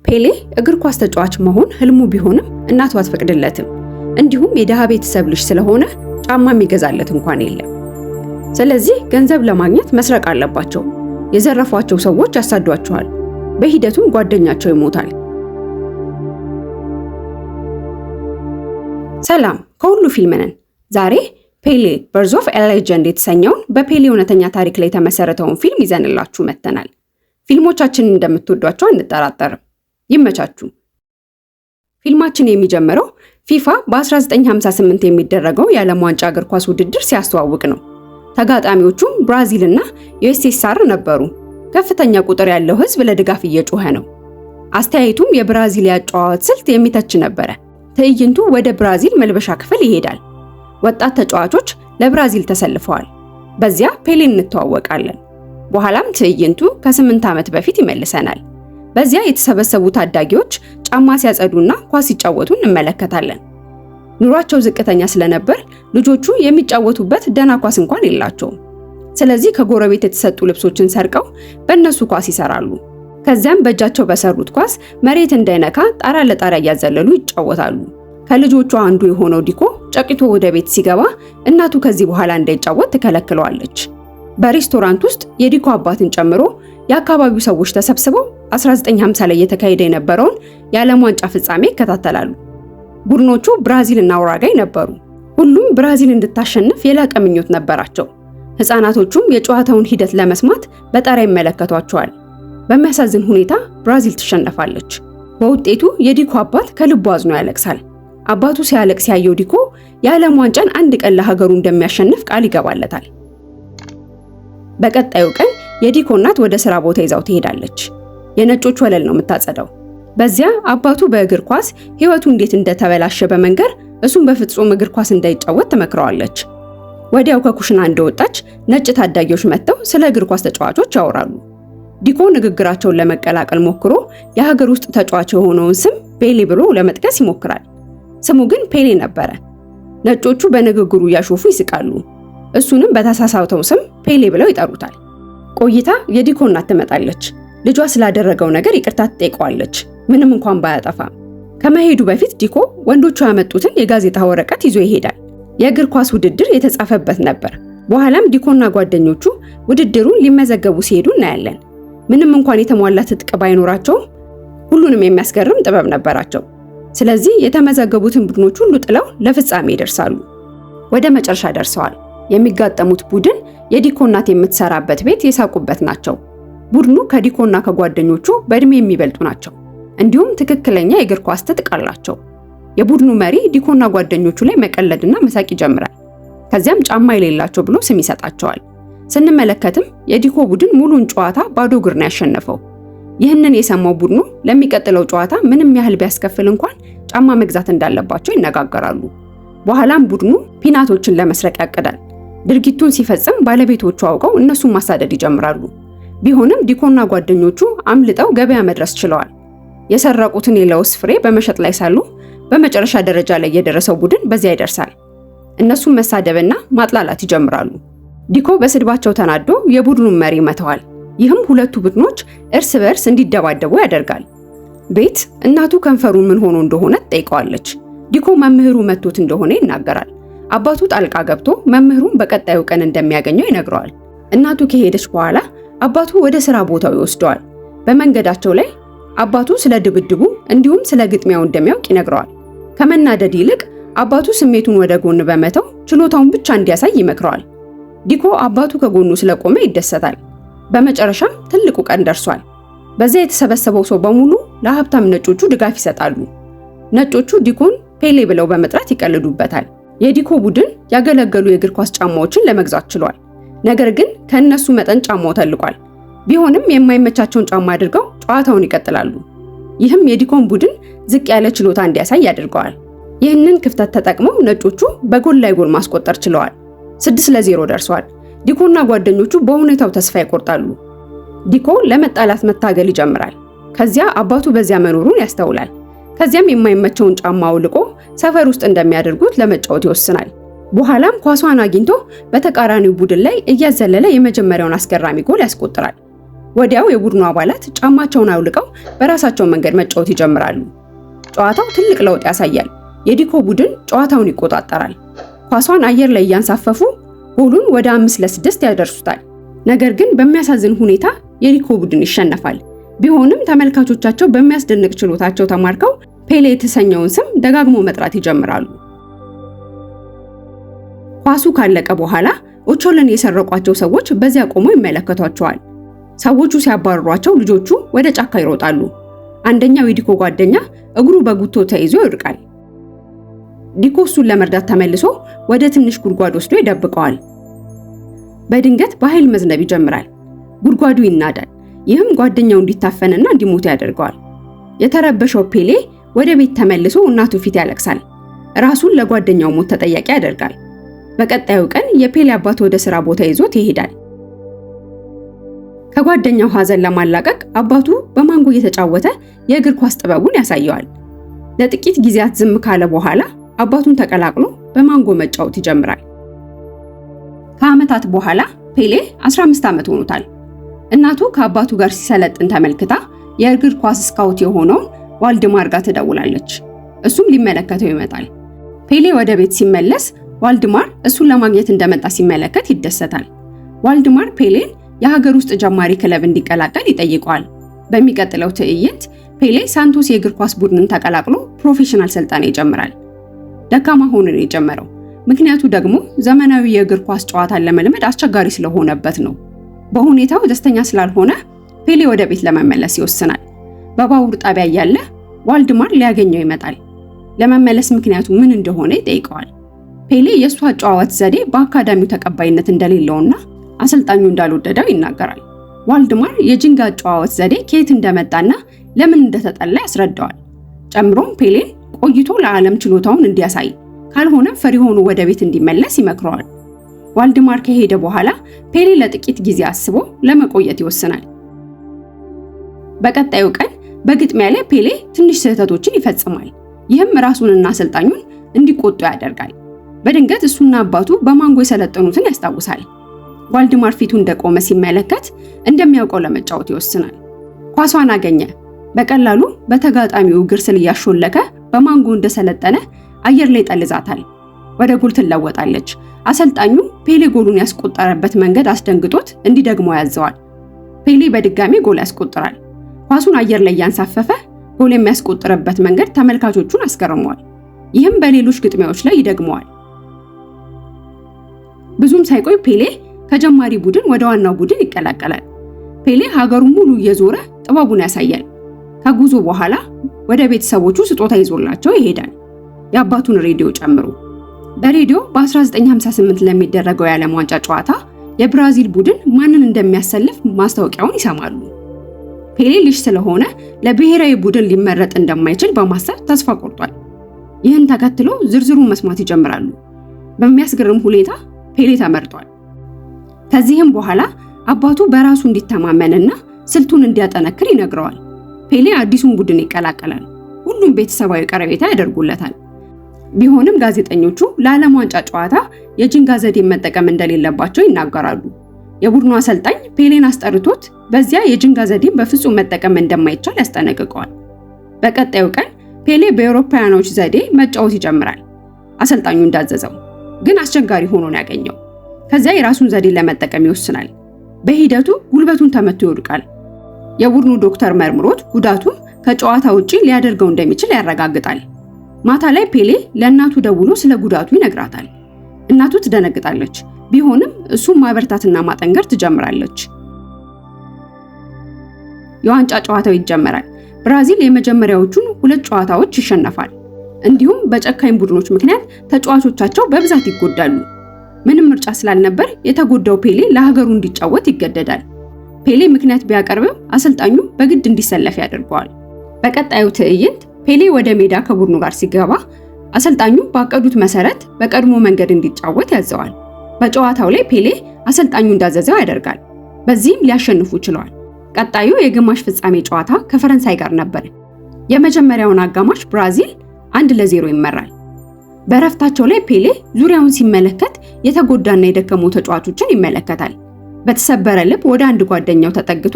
ፔሌ እግር ኳስ ተጫዋች መሆን ህልሙ ቢሆንም እናቱ አትፈቅድለትም። እንዲሁም የደሃ ቤተሰብ ልጅ ስለሆነ ጫማ የሚገዛለት እንኳን የለም። ስለዚህ ገንዘብ ለማግኘት መስረቅ አለባቸው። የዘረፏቸው ሰዎች ያሳዷቸዋል። በሂደቱም ጓደኛቸው ይሞታል። ሰላም፣ ከሁሉ ፊልም ነን። ዛሬ ፔሌ በርዝ ኦፍ ኤ ሌጀንድ የተሰኘውን በፔሌ እውነተኛ ታሪክ ላይ የተመሰረተውን ፊልም ይዘንላችሁ መጥተናል። ፊልሞቻችንን እንደምትወዷቸው አንጠራጠርም። ይመቻችሁ። ፊልማችን የሚጀምረው ፊፋ በ1958 የሚደረገው የዓለም ዋንጫ እግር ኳስ ውድድር ሲያስተዋውቅ ነው። ተጋጣሚዎቹም ብራዚል እና ዩኤስኤስአር ነበሩ። ከፍተኛ ቁጥር ያለው ህዝብ ለድጋፍ እየጮኸ ነው። አስተያየቱም የብራዚል ያጨዋወት ስልት የሚተች ነበረ። ትዕይንቱ ወደ ብራዚል መልበሻ ክፍል ይሄዳል። ወጣት ተጫዋቾች ለብራዚል ተሰልፈዋል። በዚያ ፔሌን እንተዋወቃለን። በኋላም ትዕይንቱ ከ8 ዓመት በፊት ይመልሰናል። በዚያ የተሰበሰቡ ታዳጊዎች ጫማ ሲያጸዱና ኳስ ሲጫወቱ እንመለከታለን። ኑሯቸው ዝቅተኛ ስለነበር ልጆቹ የሚጫወቱበት ደህና ኳስ እንኳን የላቸውም። ስለዚህ ከጎረቤት የተሰጡ ልብሶችን ሰርቀው በእነሱ ኳስ ይሰራሉ። ከዚያም በእጃቸው በሰሩት ኳስ መሬት እንዳይነካ ጣራ ለጣራ እያዘለሉ ይጫወታሉ። ከልጆቹ አንዱ የሆነው ዲኮ ጨቂቶ ወደ ቤት ሲገባ እናቱ ከዚህ በኋላ እንዳይጫወት ትከለክለዋለች። በሬስቶራንት ውስጥ የዲኮ አባትን ጨምሮ የአካባቢው ሰዎች ተሰብስበው 1950 ላይ የተካሄደ የነበረውን የዓለም ዋንጫ ፍጻሜ ይከታተላሉ። ቡድኖቹ ብራዚል እና ኡራጋይ ነበሩ። ሁሉም ብራዚል እንድታሸንፍ የላቀ ምኞት ነበራቸው። ህፃናቶቹም የጨዋታውን ሂደት ለመስማት በጣሪያ ይመለከቷቸዋል። በሚያሳዝን ሁኔታ ብራዚል ትሸነፋለች። በውጤቱ የዲኮ አባት ከልቡ አዝኖ ያለቅሳል። አባቱ ሲያለቅስ ያየው ዲኮ የዓለም ዋንጫን አንድ ቀን ለሀገሩ እንደሚያሸንፍ ቃል ይገባለታል። በቀጣዩ ቀን የዲኮ እናት ወደ ስራ ቦታ ይዛው ትሄዳለች። የነጮች ወለል ነው የምታጸዳው። በዚያ አባቱ በእግር ኳስ ህይወቱ እንዴት እንደተበላሸ በመንገር እሱም በፍጹም እግር ኳስ እንዳይጫወት ትመክረዋለች። ወዲያው ከኩሽና እንደወጣች ነጭ ታዳጊዎች መጥተው ስለ እግር ኳስ ተጫዋቾች ያወራሉ። ዲኮ ንግግራቸውን ለመቀላቀል ሞክሮ የሀገር ውስጥ ተጫዋች የሆነውን ስም ፔሌ ብሎ ለመጥቀስ ይሞክራል። ስሙ ግን ፔሌ ነበረ። ነጮቹ በንግግሩ እያሾፉ ይስቃሉ። እሱንም በተሳሳተው ስም ፔሌ ብለው ይጠሩታል። ቆይታ የዲኮ እናት ትመጣለች። ልጇ ስላደረገው ነገር ይቅርታ ትጠይቀዋለች፣ ምንም እንኳን ባያጠፋም። ከመሄዱ በፊት ዲኮ ወንዶቹ ያመጡትን የጋዜጣ ወረቀት ይዞ ይሄዳል። የእግር ኳስ ውድድር የተጻፈበት ነበር። በኋላም ዲኮና ጓደኞቹ ውድድሩን ሊመዘገቡ ሲሄዱ እናያለን። ምንም እንኳን የተሟላ ትጥቅ ባይኖራቸውም ሁሉንም የሚያስገርም ጥበብ ነበራቸው። ስለዚህ የተመዘገቡትን ቡድኖች ሁሉ ጥለው ለፍጻሜ ይደርሳሉ። ወደ መጨረሻ ደርሰዋል። የሚጋጠሙት ቡድን የዲኮ እናት የምትሰራበት ቤት የሳቁበት ናቸው። ቡድኑ ከዲኮና ከጓደኞቹ በእድሜ የሚበልጡ ናቸው። እንዲሁም ትክክለኛ የእግር ኳስ ትጥቅ አላቸው። የቡድኑ መሪ ዲኮና ጓደኞቹ ላይ መቀለድና መሳቅ ይጀምራል። ከዚያም ጫማ የሌላቸው ብሎ ስም ይሰጣቸዋል። ስንመለከትም የዲኮ ቡድን ሙሉን ጨዋታ ባዶ እግር ነው ያሸነፈው። ይህንን የሰማው ቡድኑ ለሚቀጥለው ጨዋታ ምንም ያህል ቢያስከፍል እንኳን ጫማ መግዛት እንዳለባቸው ይነጋገራሉ። በኋላም ቡድኑ ፒናቶችን ለመስረቅ ያቅዳል። ድርጊቱን ሲፈጽም ባለቤቶቹ አውቀው እነሱን ማሳደድ ይጀምራሉ። ቢሆንም ዲኮና ጓደኞቹ አምልጠው ገበያ መድረስ ችለዋል። የሰረቁትን የለውዝ ፍሬ በመሸጥ ላይ ሳሉ በመጨረሻ ደረጃ ላይ የደረሰው ቡድን በዚያ ይደርሳል። እነሱን መሳደብና ማጥላላት ይጀምራሉ። ዲኮ በስድባቸው ተናዶ የቡድኑን መሪ መተዋል። ይህም ሁለቱ ቡድኖች እርስ በርስ እንዲደባደቡ ያደርጋል። ቤት እናቱ ከንፈሩን ምን ሆኖ እንደሆነ ትጠይቀዋለች። ዲኮ መምህሩ መቶት እንደሆነ ይናገራል። አባቱ ጣልቃ ገብቶ መምህሩን በቀጣዩ ቀን እንደሚያገኘው ይነግረዋል። እናቱ ከሄደች በኋላ አባቱ ወደ ስራ ቦታው ይወስደዋል። በመንገዳቸው ላይ አባቱ ስለ ድብድቡ እንዲሁም ስለ ግጥሚያው እንደሚያውቅ ይነግረዋል። ከመናደድ ይልቅ አባቱ ስሜቱን ወደ ጎን በመተው ችሎታውን ብቻ እንዲያሳይ ይመክረዋል። ዲኮ አባቱ ከጎኑ ስለቆመ ይደሰታል። በመጨረሻም ትልቁ ቀን ደርሷል። በዚያ የተሰበሰበው ሰው በሙሉ ለሀብታም ነጮቹ ድጋፍ ይሰጣሉ። ነጮቹ ዲኮን ፔሌ ብለው በመጥራት ይቀልዱበታል። የዲኮ ቡድን ያገለገሉ የእግር ኳስ ጫማዎችን ለመግዛት ችሏል። ነገር ግን ከእነሱ መጠን ጫማው ተልቋል። ቢሆንም የማይመቻቸውን ጫማ አድርገው ጨዋታውን ይቀጥላሉ። ይህም የዲኮን ቡድን ዝቅ ያለ ችሎታ እንዲያሳይ ያደርገዋል። ይህንን ክፍተት ተጠቅመው ነጮቹ በጎል ላይ ጎል ማስቆጠር ችለዋል። 6-0 ደርሷል። ዲኮና ጓደኞቹ በሁኔታው ተስፋ ይቆርጣሉ። ዲኮ ለመጣላት መታገል ይጀምራል። ከዚያ አባቱ በዚያ መኖሩን ያስተውላል። ከዚያም የማይመቸውን ጫማ አውልቆ ሰፈር ውስጥ እንደሚያደርጉት ለመጫወት ይወስናል። በኋላም ኳሷን አግኝቶ በተቃራኒው ቡድን ላይ እያዘለለ የመጀመሪያውን አስገራሚ ጎል ያስቆጥራል። ወዲያው የቡድኑ አባላት ጫማቸውን አውልቀው በራሳቸው መንገድ መጫወት ይጀምራሉ። ጨዋታው ትልቅ ለውጥ ያሳያል። የዲኮ ቡድን ጨዋታውን ይቆጣጠራል። ኳሷን አየር ላይ እያንሳፈፉ ጎሉን ወደ 5-6 ያደርሱታል። ነገር ግን በሚያሳዝን ሁኔታ የዲኮ ቡድን ይሸነፋል። ቢሆንም ተመልካቾቻቸው በሚያስደንቅ ችሎታቸው ተማርከው ፔሌ የተሰኘውን ስም ደጋግሞ መጥራት ይጀምራሉ። ኳሱ ካለቀ በኋላ ኦቾሎን የሰረቋቸው ሰዎች በዚያ ቆመው ይመለከቷቸዋል። ሰዎቹ ሲያባርሯቸው ልጆቹ ወደ ጫካ ይሮጣሉ። አንደኛው የዲኮ ጓደኛ እግሩ በጉቶ ተይዞ ይወድቃል። ዲኮ እሱን ለመርዳት ተመልሶ ወደ ትንሽ ጉድጓድ ወስዶ ይደብቀዋል። በድንገት በኃይል መዝነብ ይጀምራል። ጉድጓዱ ይናዳል። ይህም ጓደኛው እንዲታፈንና እንዲሞት ያደርገዋል። የተረበሸው ፔሌ ወደ ቤት ተመልሶ እናቱ ፊት ያለቅሳል። ራሱን ለጓደኛው ሞት ተጠያቂ ያደርጋል። በቀጣዩ ቀን የፔሌ አባት ወደ ስራ ቦታ ይዞት ይሄዳል። ከጓደኛው ሐዘን ለማላቀቅ አባቱ በማንጎ እየተጫወተ የእግር ኳስ ጥበቡን ያሳየዋል። ለጥቂት ጊዜያት ዝም ካለ በኋላ አባቱን ተቀላቅሎ በማንጎ መጫወት ይጀምራል። ከዓመታት በኋላ ፔሌ 15 ዓመት ሆኖታል። እናቱ ከአባቱ ጋር ሲሰለጥን ተመልክታ የእግር ኳስ ስካውት የሆነውን ዋልድማር ጋር ትደውላለች። እሱም ሊመለከተው ይመጣል። ፔሌ ወደ ቤት ሲመለስ ዋልድማር እሱን ለማግኘት እንደመጣ ሲመለከት ይደሰታል። ዋልድማር ፔሌን የሀገር ውስጥ ጀማሪ ክለብ እንዲቀላቀል ይጠይቀዋል። በሚቀጥለው ትዕይንት ፔሌ ሳንቶስ የእግር ኳስ ቡድንን ተቀላቅሎ ፕሮፌሽናል ስልጠና ይጀምራል። ደካማ ሆኖ ነው የጀመረው። ምክንያቱ ደግሞ ዘመናዊ የእግር ኳስ ጨዋታን ለመልመድ አስቸጋሪ ስለሆነበት ነው። በሁኔታው ደስተኛ ስላልሆነ ፔሌ ወደ ቤት ለመመለስ ይወስናል። በባቡር ጣቢያ እያለ ዋልድማር ሊያገኘው ይመጣል። ለመመለስ ምክንያቱ ምን እንደሆነ ይጠይቀዋል። ፔሌ የእሱ አጨዋወት ዘዴ በአካዳሚው ተቀባይነት እንደሌለውና አሰልጣኙ እንዳልወደደው ይናገራል። ዋልድማር የጂንጋ አጨዋወት ዘዴ ከየት እንደመጣና ለምን እንደተጠላ ያስረዳዋል። ጨምሮም ፔሌን ቆይቶ ለዓለም ችሎታውን እንዲያሳይ ካልሆነ ፈሪ ሆኖ ወደ ቤት እንዲመለስ ይመክረዋል። ዋልድማር ከሄደ በኋላ ፔሌ ለጥቂት ጊዜ አስቦ ለመቆየት ይወስናል። በቀጣዩ ቀን በግጥሚያ ላይ ፔሌ ትንሽ ስህተቶችን ይፈጽማል። ይህም ራሱንና አሰልጣኙን እንዲቆጡ ያደርጋል። በድንገት እሱና አባቱ በማንጎ የሰለጠኑትን ያስታውሳል። ዋልድማር ፊቱ እንደቆመ ሲመለከት እንደሚያውቀው ለመጫወት ይወስናል። ኳሷን አገኘ። በቀላሉ በተጋጣሚው እግር ስር እያሾለከ በማንጎ እንደሰለጠነ አየር ላይ ጠልዛታል። ወደ ጎል ትለወጣለች። አሰልጣኙ ፔሌ ጎሉን ያስቆጠረበት መንገድ አስደንግጦት እንዲደግሞ ያዘዋል። ፔሌ በድጋሚ ጎል ያስቆጥራል። ኳሱን አየር ላይ ያንሳፈፈ ጎል የሚያስቆጥርበት መንገድ ተመልካቾቹን አስገርሟል። ይህም በሌሎች ግጥሚያዎች ላይ ይደግመዋል። ብዙም ሳይቆይ ፔሌ ከጀማሪ ቡድን ወደ ዋናው ቡድን ይቀላቀላል። ፔሌ ሀገሩን ሙሉ እየዞረ ጥበቡን ያሳያል። ከጉዞ በኋላ ወደ ቤተሰቦቹ ስጦታ ይዞላቸው ይሄዳል፣ የአባቱን ሬዲዮ ጨምሮ። በሬዲዮ በ1958 ለሚደረገው የዓለም ዋንጫ ጨዋታ የብራዚል ቡድን ማንን እንደሚያሰልፍ ማስታወቂያውን ይሰማሉ። ፔሌ ልጅ ስለሆነ ለብሔራዊ ቡድን ሊመረጥ እንደማይችል በማሰብ ተስፋ ቆርጧል። ይህን ተከትሎ ዝርዝሩን መስማት ይጀምራሉ። በሚያስገርም ሁኔታ ፔሌ ተመርጧል። ከዚህም በኋላ አባቱ በራሱ እንዲተማመንና ስልቱን እንዲያጠነክር ይነግረዋል። ፔሌ አዲሱን ቡድን ይቀላቀላል። ሁሉም ቤተሰባዊ ቀረቤታ ያደርጉለታል። ቢሆንም ጋዜጠኞቹ ለዓለም ዋንጫ ጨዋታ የጂንጋ ዘዴን መጠቀም እንደሌለባቸው ይናገራሉ። የቡድኑ አሰልጣኝ ፔሌን አስጠርቶት በዚያ የጂንጋ ዘዴን በፍጹም መጠቀም እንደማይቻል ያስጠነቅቀዋል። በቀጣዩ ቀን ፔሌ በአውሮፓውያኖች ዘዴ መጫወት ይጀምራል። አሰልጣኙ እንዳዘዘው ግን አስቸጋሪ ሆኖ ነው ያገኘው። ከዚያ የራሱን ዘዴ ለመጠቀም ይወስናል። በሂደቱ ጉልበቱን ተመቶ ይወድቃል። የቡድኑ ዶክተር መርምሮት ጉዳቱን ከጨዋታ ውጪ ሊያደርገው እንደሚችል ያረጋግጣል። ማታ ላይ ፔሌ ለእናቱ ደውሎ ስለ ጉዳቱ ይነግራታል። እናቱ ትደነግጣለች። ቢሆንም እሱን ማበርታትና ማጠንከር ትጀምራለች። የዋንጫ ጨዋታው ይጀመራል። ብራዚል የመጀመሪያዎቹን 2 ጨዋታዎች ይሸነፋል። እንዲሁም በጨካኝ ቡድኖች ምክንያት ተጫዋቾቻቸው በብዛት ይጎዳሉ። ምንም ምርጫ ስላልነበር የተጎዳው ፔሌ ለሀገሩ እንዲጫወት ይገደዳል። ፔሌ ምክንያት ቢያቀርብም አሰልጣኙ በግድ እንዲሰለፍ ያደርገዋል። በቀጣዩ ትዕይንት ፔሌ ወደ ሜዳ ከቡድኑ ጋር ሲገባ አሰልጣኙ ባቀዱት መሰረት በቀድሞ መንገድ እንዲጫወት ያዘዋል። በጨዋታው ላይ ፔሌ አሰልጣኙ እንዳዘዘው ያደርጋል። በዚህም ሊያሸንፉ ችለዋል። ቀጣዩ የግማሽ ፍጻሜ ጨዋታ ከፈረንሳይ ጋር ነበር። የመጀመሪያውን አጋማሽ ብራዚል 1-0 ይመራል። በረፍታቸው ላይ ፔሌ ዙሪያውን ሲመለከት የተጎዳና የደከሙ ተጫዋቾችን ይመለከታል። በተሰበረ ልብ ወደ አንድ ጓደኛው ተጠግቶ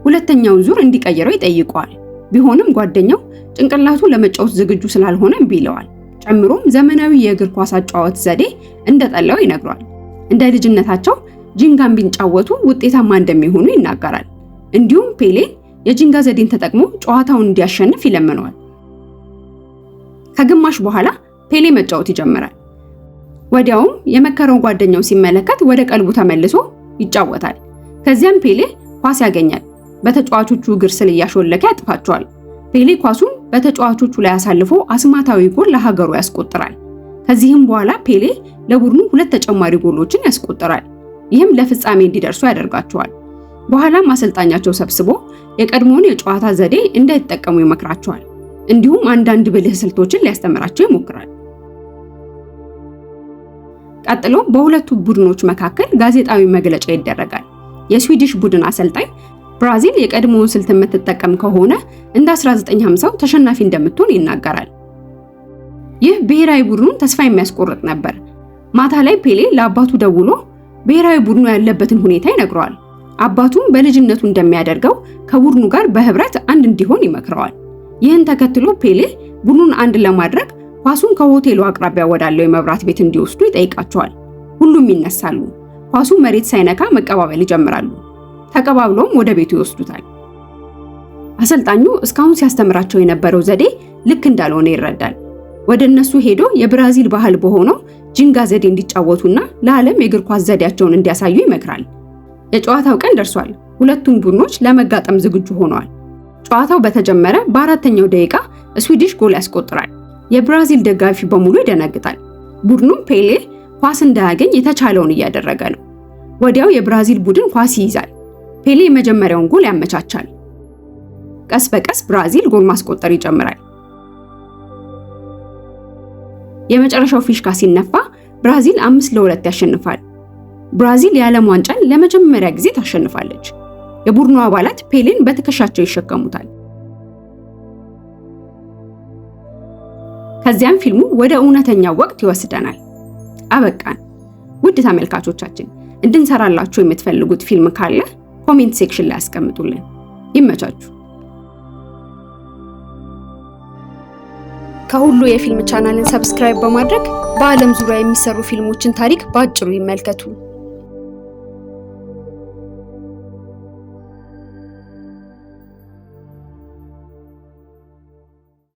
ሁለተኛውን ዙር እንዲቀይረው ይጠይቀዋል። ቢሆንም ጓደኛው ጭንቅላቱ ለመጫወት ዝግጁ ስላልሆነ እምቢ ይለዋል። ጨምሮም ዘመናዊ የእግር ኳስ አጨዋወት ዘዴ እንደጠላው ይነግረዋል። እንደ ልጅነታቸው ጂንጋን ቢጫወቱ ውጤታማ እንደሚሆኑ ይናገራል። እንዲሁም ፔሌ የጂንጋ ዘዴን ተጠቅሞ ጨዋታውን እንዲያሸንፍ ይለምነዋል። ከግማሽ በኋላ ፔሌ መጫወት ይጀምራል። ወዲያውም የመከረው ጓደኛው ሲመለከት ወደ ቀልቡ ተመልሶ ይጫወታል። ከዚያም ፔሌ ኳስ ያገኛል። በተጫዋቾቹ እግር ስር እያሾለከ ያጥፋቸዋል። ፔሌ ኳሱን በተጫዋቾቹ ላይ አሳልፎ አስማታዊ ጎል ለሀገሩ ያስቆጥራል። ከዚህም በኋላ ፔሌ ለቡድኑ 2 ተጨማሪ ጎሎችን ያስቆጥራል። ይህም ለፍጻሜ እንዲደርሱ ያደርጋቸዋል። በኋላም አሰልጣኛቸው ሰብስቦ የቀድሞውን የጨዋታ ዘዴ እንዳይጠቀሙ ይመክራቸዋል። እንዲሁም አንዳንድ ብልህ ስልቶችን ሊያስተምራቸው ይሞክራል። ቀጥሎ በሁለቱ ቡድኖች መካከል ጋዜጣዊ መግለጫ ይደረጋል። የስዊዲሽ ቡድን አሰልጣኝ ብራዚል የቀድሞውን ስልት የምትጠቀም ከሆነ እንደ 1950ው ተሸናፊ እንደምትሆን ይናገራል። ይህ ብሔራዊ ቡድኑን ተስፋ የሚያስቆርጥ ነበር። ማታ ላይ ፔሌ ለአባቱ ደውሎ ብሔራዊ ቡድኑ ያለበትን ሁኔታ ይነግረዋል። አባቱም በልጅነቱ እንደሚያደርገው ከቡድኑ ጋር በህብረት አንድ እንዲሆን ይመክረዋል። ይህን ተከትሎ ፔሌ ቡድኑን አንድ ለማድረግ ኳሱን ከሆቴሉ አቅራቢያ ወዳለው የመብራት ቤት እንዲወስዱ ይጠይቃቸዋል። ሁሉም ይነሳሉ። ኳሱ መሬት ሳይነካ መቀባበል ይጀምራሉ። ተቀባብሎም ወደ ቤቱ ይወስዱታል። አሰልጣኙ እስካሁን ሲያስተምራቸው የነበረው ዘዴ ልክ እንዳልሆነ ይረዳል። ወደ እነሱ ሄዶ የብራዚል ባህል በሆነው ጂንጋ ዘዴ እንዲጫወቱና ለዓለም የእግር ኳስ ዘዴያቸውን እንዲያሳዩ ይመክራል። የጨዋታው ቀን ደርሷል። ሁለቱም ቡድኖች ለመጋጠም ዝግጁ ሆነዋል። ጨዋታው በተጀመረ በ4ኛው ደቂቃ ስዊዲሽ ጎል ያስቆጥራል። የብራዚል ደጋፊ በሙሉ ይደነግጣል። ቡድኑ ፔሌ ኳስ እንዳያገኝ የተቻለውን እያደረገ ነው። ወዲያው የብራዚል ቡድን ኳስ ይይዛል። ፔሌ የመጀመሪያውን ጎል ያመቻቻል። ቀስ በቀስ ብራዚል ጎል ማስቆጠር ይጀምራል። የመጨረሻው ፊሽካ ሲነፋ ብራዚል 5-2 ያሸንፋል። ብራዚል የዓለም ዋንጫን ለመጀመሪያ ጊዜ ታሸንፋለች። የቡድኑ አባላት ፔሌን በትከሻቸው ይሸከሙታል። ከዚያም ፊልሙ ወደ እውነተኛው ወቅት ይወስደናል። አበቃን። ውድ ተመልካቾቻችን እንድንሰራላችሁ የምትፈልጉት ፊልም ካለ ኮሜንት ሴክሽን ላይ አስቀምጡልን። ይመቻችሁ። ከሁሉ የፊልም ቻናልን ሰብስክራይብ በማድረግ በዓለም ዙሪያ የሚሰሩ ፊልሞችን ታሪክ በአጭሩ ይመልከቱ።